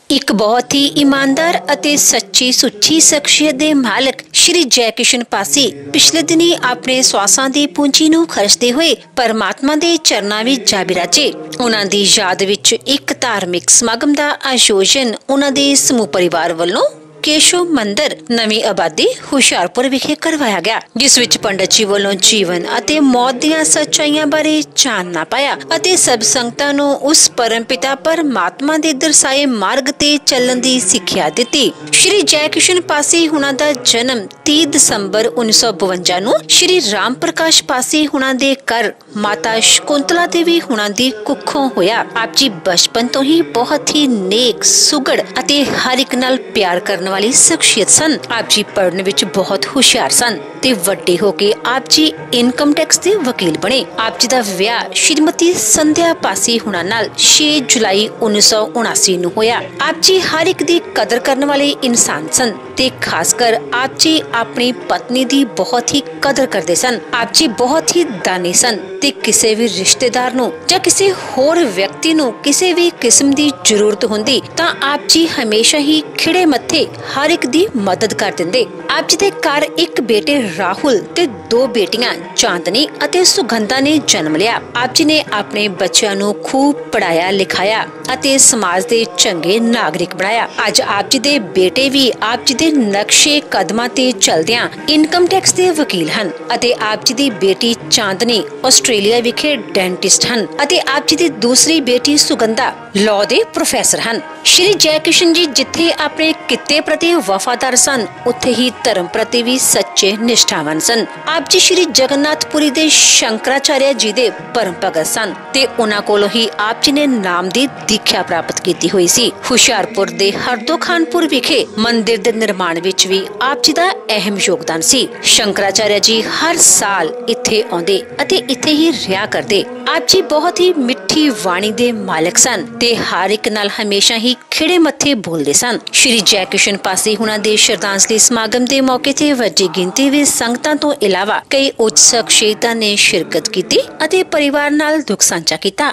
एक बहुत ही ईमानदार ਅਤੇ ਸੱਚੀ ਸੁੱਚੀ ਸ਼ਖਸੀਅਤ ਦੇ ਮਾਲਕ ਸ਼੍ਰੀ ਜੈ ਕਿਸ਼ਨ ਪਾਸੀ ਪਿਛਲੇ ਦਿਨੀ ਆਪਣੇ ਸਵਾਸਾਂ ਦੀ ਪੂੰਜੀ ਨੂੰ ਖਰਚਦੇ ਹੋਏ ਪਰਮਾਤਮਾ ਦੇ ਚਰਨਾਂ ਵਿੱਚ ਜਾ ਬਿਰਾਜੇ। ਉਹਨਾਂ ਦੀ ਯਾਦ ਵਿੱਚ ਇੱਕ ਧਾਰਮਿਕ ਸਮਾਗਮ ਦਾ ਆਯੋਜਨ ਉਹਨਾਂ ਦੇ ਸਮੂਹ ਪਰਿਵਾਰ ਵੱਲੋਂ केशव मंदिर नवी आबादी हुशियारपुर विखे करवाया गया, जिस विच पंडित जी वालों जीवन अते मौत दियां सच्चाइयां बारे जानना पाया अते सब संगतां नूं उस परम पिता परमात्मा दे दर्शाए मार्ग ते चलण दी सिक्ख्या दित्ती। श्री जय किशन पासी हुणां दा जन्म 30 दसंबर 1952 नूं श्री राम प्रकाश पासी हुणां दे घर माता शकुंतला देवी हुणां दी कुखों होया। आप जी बचपन तो ही बहुत ही नेक सुगड़ अते हर एक नाल प्यार करन वाली शख्सियत सन। आप जी पढ़ने विच बहुत होशियार सन ते वड्डे होके आप जी इनकम टैक्स दे वकील बने। आप जी दा विआह श्रीमती संध्या पासी हुणां नाल 6 जुलाई 1979 नूं होया। आप जी हर एक दी कदर करने वाले इंसान सन ते खासकर आप जी अपनी पत्नी दी बहुत ही कदर करदे सन। आप जी बहुत ही दानी सन ते किसी भी रिश्तेदार नूं जां किसी होर व्यक्ति नूं किसी भी किस्म दी जरूरत हुंदी तां आप जी हमेशा ही खिड़े मत्थे हर एक दी मदद कर दिंदे। आप जी दे घर एक बेटे राहुल ते 2 बेटियां चांदनी अते सुगंधा ने जन्म लिया। आप जी ने अपने बच्चों नूं खूब पढ़ाया लिखाया अते समाज दे चंगे नागरिक बनाया। अज आप जी दे बेटे भी आप जी दे नक्शे कदमां ते चलदियां इनकम टैक्स दे वकील हन अते आप जी दी बेटी चांदनी आस्ट्रेलिया विखे डेंटिस्ट हन अते आप जी दी दूसरी बेटी सुगंधा लॉ दे प्रोफेसर हन। श्री जय किशन जी जिथे अपने किते प्रति वफादार सन उत्थे ही धर्म प्रति भी सच्चे निष्ठावान सन। आप जी श्री जगन्नाथपुरी दे शंकराचार्य जी दे परम भगत सन ते उन्हां कोलों ही आप जी ने नाम दी दीक्षा प्राप्त कीती हुई सी। हुशियारपुर दे हरदो खानपुर विखे मंदिर दे निर्माण विच भी आप जी दा अहम योगदान सी। शंकराचार्य जी हर साल इत्थे आउंदे अते इत्थे ही रिहा करदे। आप जी बहुत ही मिठी वाणी दे मालिक सन ते हर एक नाल हमेशा ही खिड़े मत्थे बोलदे सन। श्री जय किशन पासी हुणां दे श्रद्धांजलि समागम दे मौके ते वड्डी गिनती विच संगतां तो इलावा कई उच्च शख्सियतां ने शिरकत कीती अते परिवार नाल दुख सांझा कीता।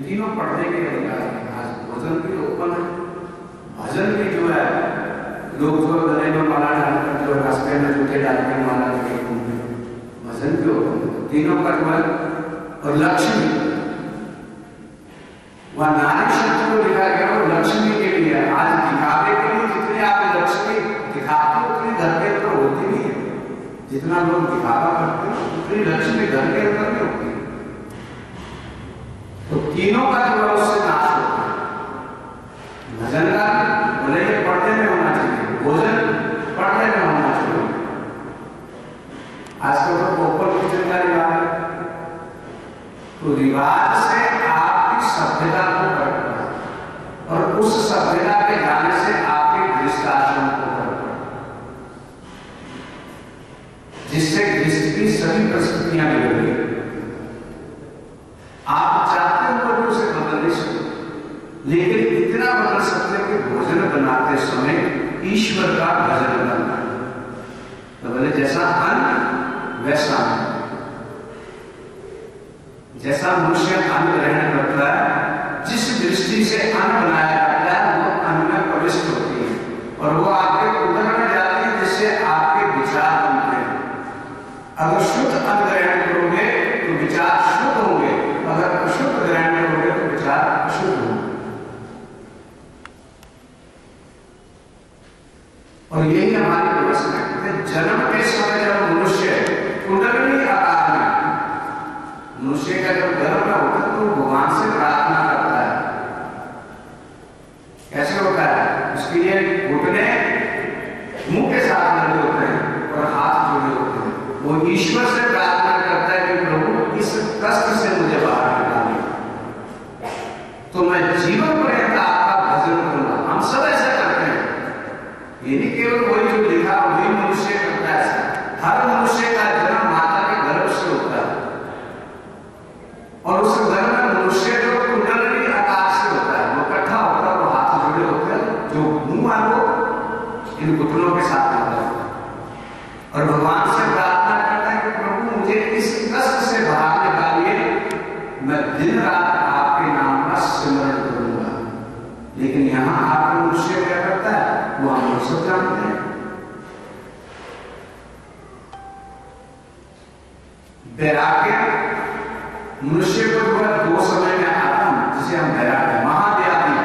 तीनों पढ़ने के भजन भी ओपन है। भजन भी जो है लोग जो गले में माला डालकर जो रास्ते में जूते डालकर माला लेके घूमते हैं, भजन भी ओपन है। तीनों कर्म और लक्ष्मी वह नारी शब्द को लिखा गया वो लक्ष्मी के लिए। आज दिखावे के लिए जितने आप लक्ष्मी दिखाते उतनी घर के अंदर होती नहीं है। जितना लोग दिखावा करते हैं उतनी लक्ष्मी घर के अंदर नहीं होती। तो तीनों का जो है उससे नाश होता है। भजन का भले ही पढ़ने में होना चाहिए, भोजन पढ़ने में होना चाहिए। आजकल तो ओपन किचन का रिवाज है, तो रिवाज से आपकी सभ्यता को फर्क पड़ा और उस सभ्यता के जाने से आपके गृहस्थाश्रम को फर्क पड़ा, जिससे गृहस्थ की सभी परिस्थितियां बिगड़ गई। आप चाहते हो तो उसे बदल नहीं सकते, लेकिन इतना बदल सकते कि भोजन बनाते समय ईश्वर का भजन करना है। तो बोले जैसा अन्न वैसा जैसा मनुष्य अन्न ग्रहण करता है, जिस दृष्टि से अन्न बनाया जाता है वो अन्न में प्रविष्ट होती है और वो आपके उदर में जाती है, जिससे आपके विचार बनते हैं। अगर शुद्ध अन्न ग्रहण करोगे तो विचार शुद्ध होंगे, अगर अशुद्ध ग्रहण करोगे तो विचार अशुद्ध होंगे। और यही हमारी व्यवस्था है। जन्म के समय जब मनुष्य कुंडली आकार में मनुष्य का जब गर्भ होता है तो भगवान से प्रार्थना करता है। कैसे होता है? उसके लिए घुटने मुंह के साथ लगे होते हैं और हाथ जोड़े होते हैं। वो ईश्वर से प्रार्थना करता है कि प्रभु इस कष्ट से मुझे बाहर निकालिए, तो मैं जीवन पर्यंत आपका भजन करूंगा। हम सब ऐसा करते हैं, ये नहीं केवल वही जो लिखा वही मनुष्य करता है। हर मनुष्य का जन्म माता के गर्भ से होता है और उस गर्भ में मनुष्य जो कुंडली आकार से होता है वो इकट्ठा होता है, वो हाथ जुड़े होते हैं, जो मुंह है वो इन घुटनों के साथ होता है और भगवान से प्रार्थना करता है कि प्रभु मुझे इस कष्ट से बाहर निकालिए वैराग्य मनुष्य को जो है दो समय में आता है, जिसे हम वैराग्य महाव्याधि,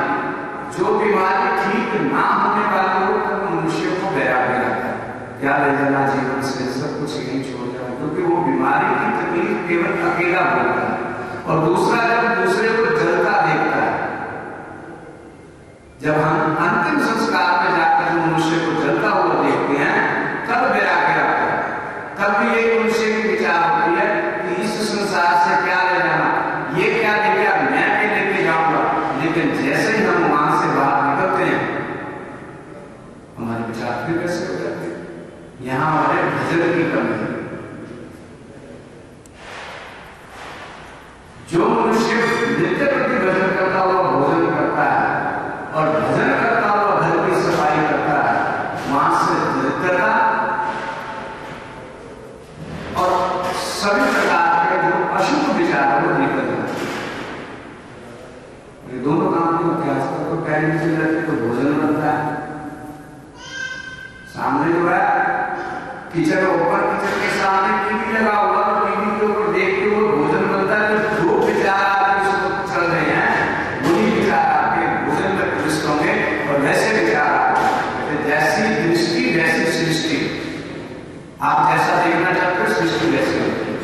जो बीमारी ठीक ना होने वाली हो तब मनुष्य को वैराग्य आता है। क्या ले जाना जीवन से, सब कुछ यहीं छोड़ जाना, क्योंकि वो बीमारी की तकलीफ केवल अकेला होता है। और दूसरा, जब दूसरे को जलता देखता है, जब हम अंतिम संस्कार में जाकर मनुष्य को जलता हुआ देखते हैं, तब वैराग्य आता है। तब भी एक मनुष्य की विचार होती है कि इस संसार से क्या ले जाना, ये क्या लेके मैं भी लेके जाऊंगा। लेकिन जैसे ही हम वहां से बाहर निकलते हैं, हमारे विचार भी कैसे हो जाते हैं। यहां हमारे भजन की कमी है। जो मनुष्य नित्य प्रति भजन करता हुआ भोजन करता है और भजन करता हुआ घर की सफाई करता है, वहां से दरिद्रता और सभी प्रकार के जो अशुभ विचार है वो निकल जाते हैं। ये दोनों काम को अभ्यास कर तो पहले से जाते तो भोजन बनता है। सामने जो है किचन ऊपर, किचन के सामने टीवी लगा हुआ, तो टीवी के ऊपर देख के वो भोजन बनता है। तो जो विचार आपके चल रहे हैं वही विचार आपके भोजन में प्रविष्ट होंगे और वैसे विचार आपके, जैसी दृष्टि वैसी सृष्टि। आप जैसा देखना चाहते हो सृष्टि वैसी होती है।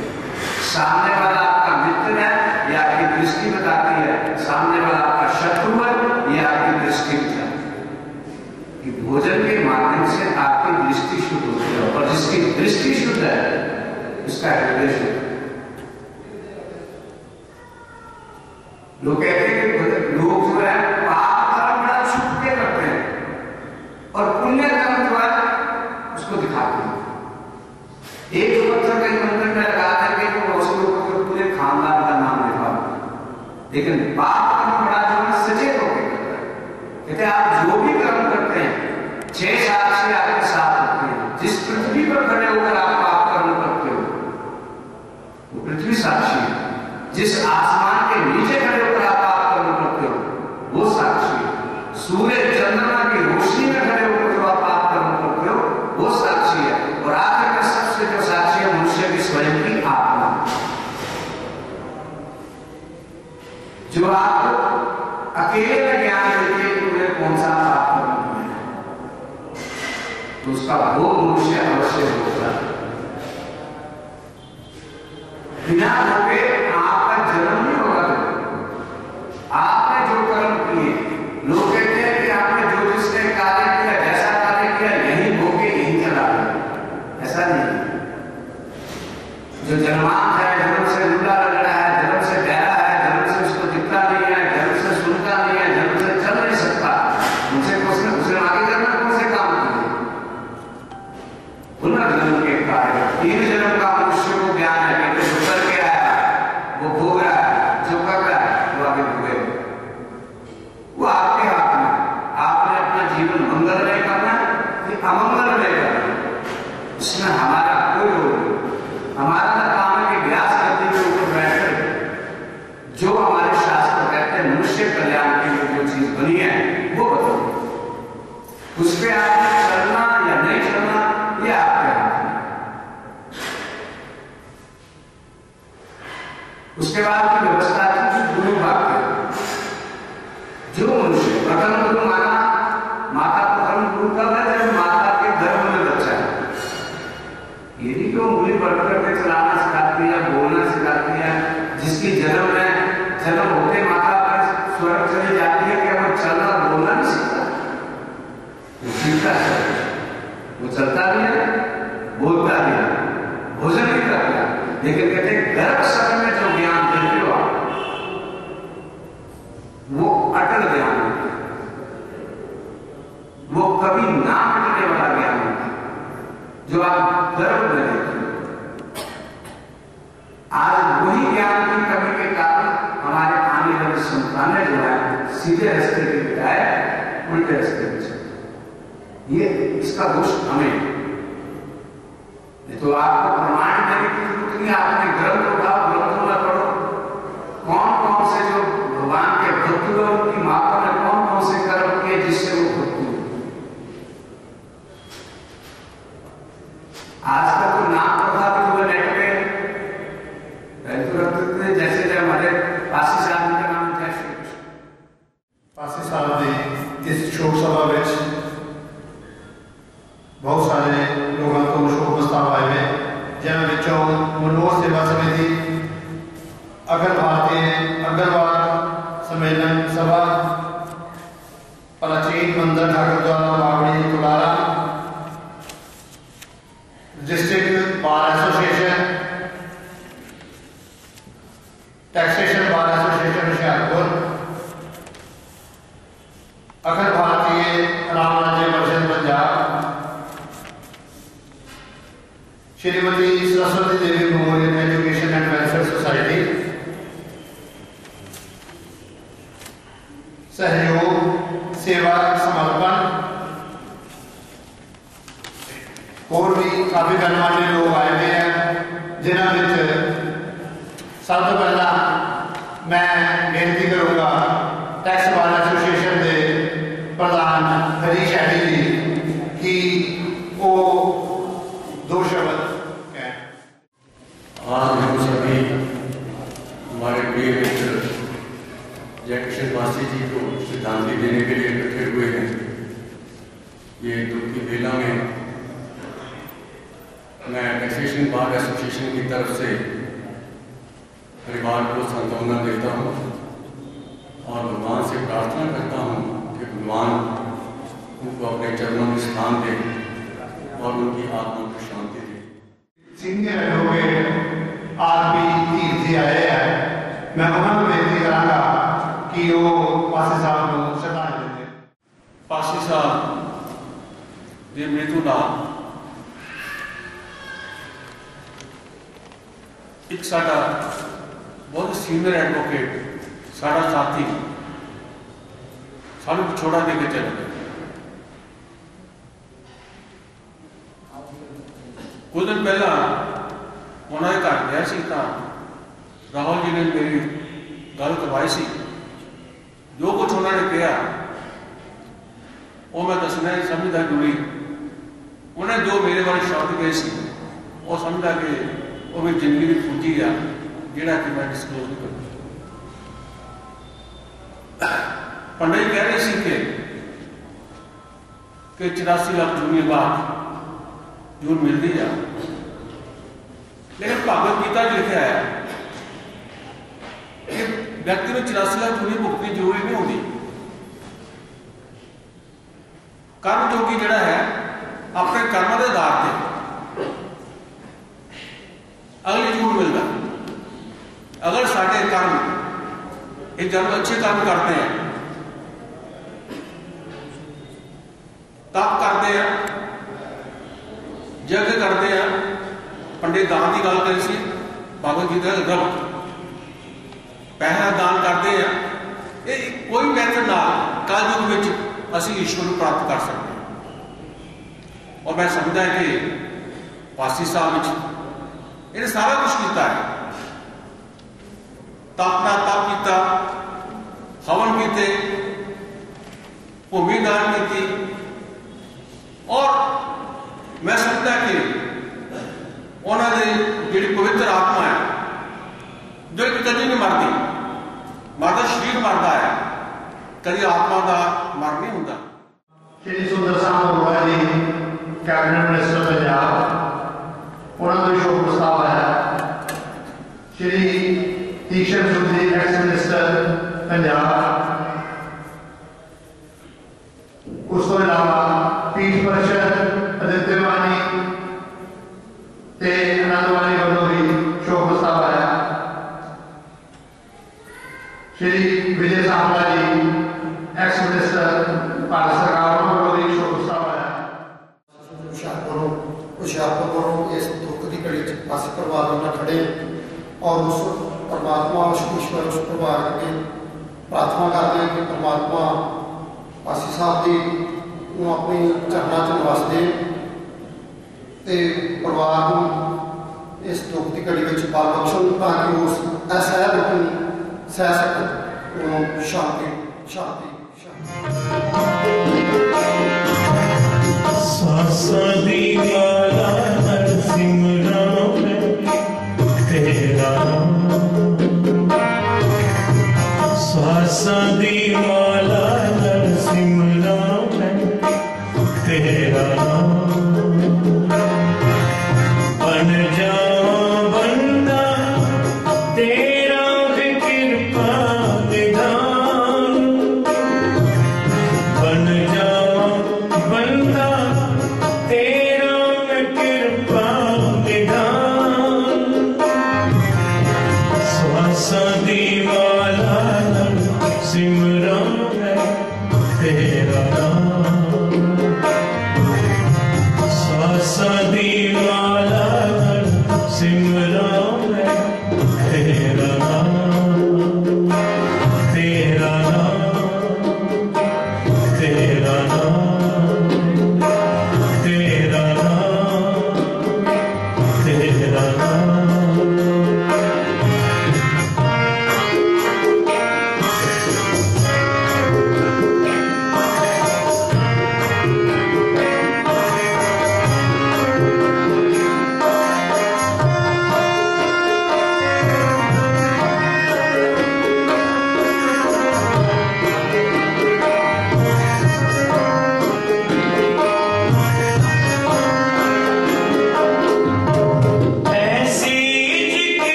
सामने वाला आपका मित्र है, यह आपकी दृष्टि बताती है। सामने वाला आपका शत्रु है, यह आपकी दृष्टि बताती है। कि भोजन के माध्यम से आपकी दृष्टि शुद्ध होती है, और जिसकी दृष्टि शुद्ध है उसका हृदय शुद्ध है। लोग कहते हैं कि लोग जो है पाप कर्म बड़ा छुप के करते हैं और पुण्य कर्म जो है उसको दिखाते हैं। एक पत्थर कहीं मंदिर में लगा देंगे तो उसके ऊपर पूरे खानदान का नाम लिखा, लेकिन पाप कर्म बड़ा जो है सचेत होकर करता है। कहते हैं आप जो भी कर्म करते हैं 6 साक्षी आपके साथ होते हैं। जिस पृथ्वी पर खड़े होकर आप पाप कर्म करते हो वो पृथ्वी साक्षी है। जिस आसमान के नीचे खड़े होकर आप पाप कर्म करते हो वो साक्षी है। सूर्य चंद्रमा की रोशनी में खड़े होकर जो आप पाप कर्म करते हो वो साक्षी है। और आखिर में सबसे जो साक्षी है मनुष्य की स्वयं की आत्मा, जो आपको अकेले ज्ञान देती है कि उन्हें कौन सा पाप कर्म है, तो उसका वो मनुष्य अवश्य होगा। बिना भोगे आपका जन्म नहीं होगा। आपने जो कर्म किए, लोग कहते हैं कि आपने जो जिसने कार्य किया, जैसा कार्य किया यही भोगे यही चला गया। ऐसा नहीं। जो जन्मांत है, जन्म से लूला लगड़ा है, जन्म से बहरा है, जन्म से उसको दिखता नहीं है, जन्म से सुनता नहीं है, जन्म से चल नहीं सकता, उनसे उसने आगे जन्म कौन से काम किए? पुनर्जन्म के कार्य। 3 जन्म का मनुष्य को ज्ञान है कि जो करके आया वो भोग रहा है, जो कर रहा है वो आगे भोगे। वो आपके हाथ में। आपने अपना जीवन मंगलमय करना कि अमंगलमय करना, इसमें हमारा कोई रोल नहीं। हमारा काम है कि व्यास गद्दी के ऊपर बैठकर जो हमारे शास्त्र कहते हैं मनुष्य कल्याण के लिए जो चीज बनी है वो बताओ। उस पर आपने चलना या नहीं चलना ये आपके हाथ में। उसके बाद की व्यवस्था थी गुरु वाक्य। जो मनुष्य प्रथम गुरु माना, माता प्रथम गुरु कब है? जब माता के गर्भ में बच्चा है। ये नहीं कि उंगली पकड़ के चलाना सिखाती है, बोलना सिखाती है। जिसकी जन्म में जन्म होते माता पर स्वर्ग चली जाती है कि वो चलना बोलना नहीं सीखता, वो सीखता है। वो चलता भी है, बोलता भी है, भोजन भी करता है। लेकिन कहते हैं गर्भ समय में जो ज्ञान देते हो आप वो अटल ज्ञान होता है, वो कभी ना मिटने वाला ज्ञान होता है जो आप गर्भ में देते हो। आज वही ज्ञान की कमी के कारण हमारे आने वाली संतानें जो है सीधे रास्ते के बजाय उल्टे रास्ते पे चलती। ये इसका दोष हमें। तो आपको प्रमाण देने की जरूरत नहीं। आपने ग्रंथ उठाओ, ग्रंथों में पढ़ो कौन कौन से जो भगवान के भक्त हुए उनकी माता ने कौन कौन से कर्म किए जिससे वो भक्त हुए। आजकल तो नाम प्रभावित हुए नेट पे मनोज सेवा समिति, अखिल भारतीय अग्रवाल सम्मेलन सभा, प्राचीन मंदिर ठाकुर द्वारा बावड़ी Kulara, district bar association, taxation bar association Hoshiarpur, Akhil Bharatiya Ram Rajya Parishad Punjab, Shrimati Saraswati Devi memorial education and welfare society, Sahyog Sewa समर्पण, और भी काफी गणमान्य लोग आए हुए हैं, जिन्होंने सब तो पहला मैं बेनती करूंगा टैक्स बार एसोसिएशन के प्रधान हरीश हैडी जी कि वो दो शब्द कहें। आज हम सभी हमारे प्रिय मित्र जयकिशन पासी जी को श्रद्धांजलि देने के लिए इकट्ठे हुए हैं। ये दुख की बेला में मैं टैक्सेशन बार एसोसिएशन की तरफ से परिवार को सांत्वना देता हूँ और भगवान से प्रार्थना करता हूँ कि भगवान उनको अपने चरणों में स्थान दे और उनकी आत्मा को शांति दे। सीनियर एडवोकेट आरपी तीर जी आए हैं, मैं उन्होंने बेनती करांगा कि वो पासी साहब को श्रद्धांजलि दें। पासी साहब ਦੀ ਮ੍ਰਿਤੂ ਨਾਲ एक साडा बहुत सीनियर एडवोकेट साडा साथी सानू विछोड़ा दे के चले गए। कुछ दिन पहला उन्होंने घर गया सी तो राहुल जी ने मेरी गल करवाई सी। जो कुछ उन्होंने कहा वो मैं दसना ही समझदा जुड़ी। उन्हें जो मेरे बारे शब्द कहे सी वो समझा कि वो मेरी जिंदगी की पूंजी आ जिहड़ा कि मैं डिस्कलोज नहीं करूँ। पंडित जी कह रहे सी कि 84 लाख जून बाद जून मिलती है, लेकिन भगवत गीता लिखा है कि व्यक्ति को 84 लाख जून भुगतनी जरूरी नहीं होती। कर्म जोगी जिहड़ा है अपने कर्म के आधार पर अगली जरूर मिलता। अगर साढ़े कर्म एक जब अच्छे काम करते हैं, तप करते हैं, यज्ञ करते हैं, पंडित दान की गल करी सी भगवत गीता का ग्रंथ, पैसा दान करते हैं, ये कोई मैथड ना कलयुग में असी ईश्वर को प्राप्त कर सकते हैं। और मैं समझदा कि पासी साहब इन्हें सारा कुछ किया है। तपना तप किया, हवन किए, भूमि दान की, और मैं समझता कि उन्होंने जी पवित्र आत्मा है जो एक कभी नहीं मरती, मरदा शरीर मरता है, कभी आत्मा का मर नहीं होता। श्री सुंदर साहब अरोड़ा जी कैबिनेट मिनिस्टर पंजाब, उन्होंने शोक प्रस्ताव आया। श्री तीक्षण सूद जी एक्स मिनिस्टर पंजाब, उसको अलावा पीठ परिषद आदित्य वानी ते आनंद वानी वालों भी शोक प्रस्ताव आया। श्री विजय साहब जी एक्स मिनिस्टर भारत सरकार वालों भी शोक प्रस्ताव आया। हुशियारपुर इस दुख की घड़ी पासी परिवार में खड़े और उस परमात्मा ईश्वर उस परिवार के प्रार्थना करते हैं कि परमात्मा पासी साहब जी को अपनी चरणों च निवास दे ते परिवार को इस दुख की घड़ी में बल बख्शण ताकि उस असह दुख सह सकन। शांति शांति बन जा बन शिवराय